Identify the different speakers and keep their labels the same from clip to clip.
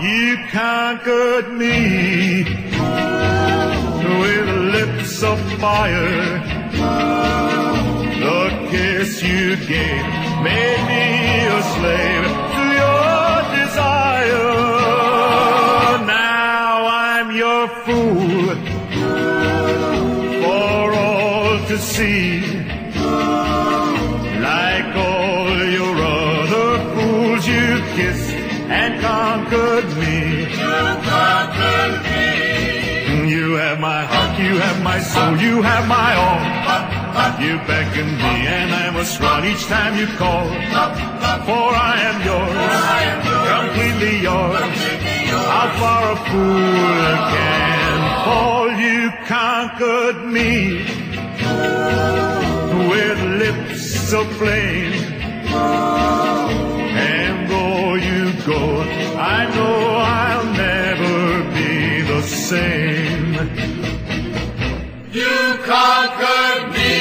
Speaker 1: You conquered me with lips of fire. The kiss you gave made me a slave to your desire. Now I'm your fool for all to see. Like all your other fools, you kissed and conquered me.
Speaker 2: You conquered me.
Speaker 1: You have my heart, you have my soul, you have my all. You beckon me and I must run each time you call. For I am yours, completely yours. How far a fool can fall. You conquered me with lips of flame. And though you go, I know I'll never be the same.
Speaker 2: You conquered me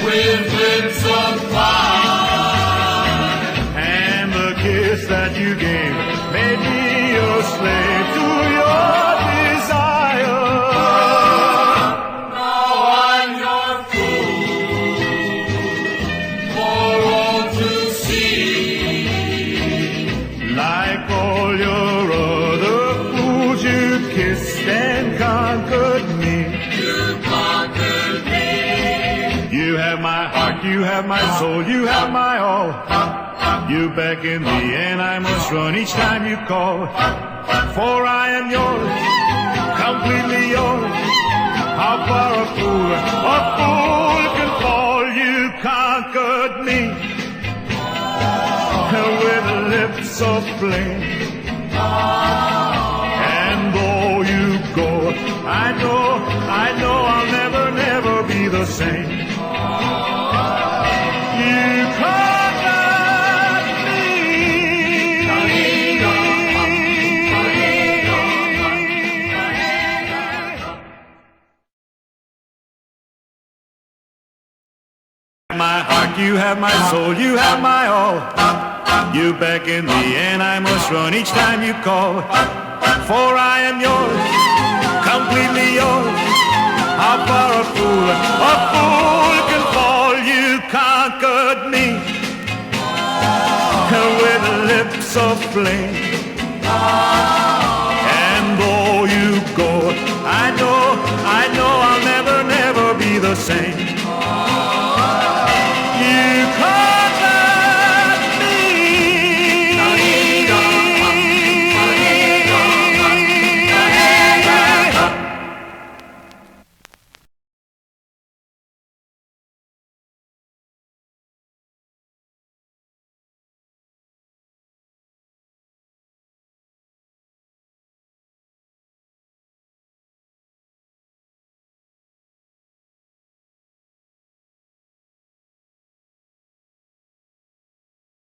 Speaker 2: with lips of fire.
Speaker 1: And the kiss that you gave made me a slave to your desire.
Speaker 2: Now I'm your fool for all to see.
Speaker 1: Like all your other fools, you kissed and conquered me.
Speaker 2: You conquered me.
Speaker 1: You have my heart, you have my soul, you have my all. You beckon me and I must run each time you call. For I am yours, completely yours. How far a fool can fall. You conquered me with lips of flame. And though you go, I know I'll never, never be the same. You conquered me. My heart, you have my soul, you have my all. You beckon me and I must run each time you call. For I am yours, completely yours. How far a fool can fall. You conquered me with lips of flame.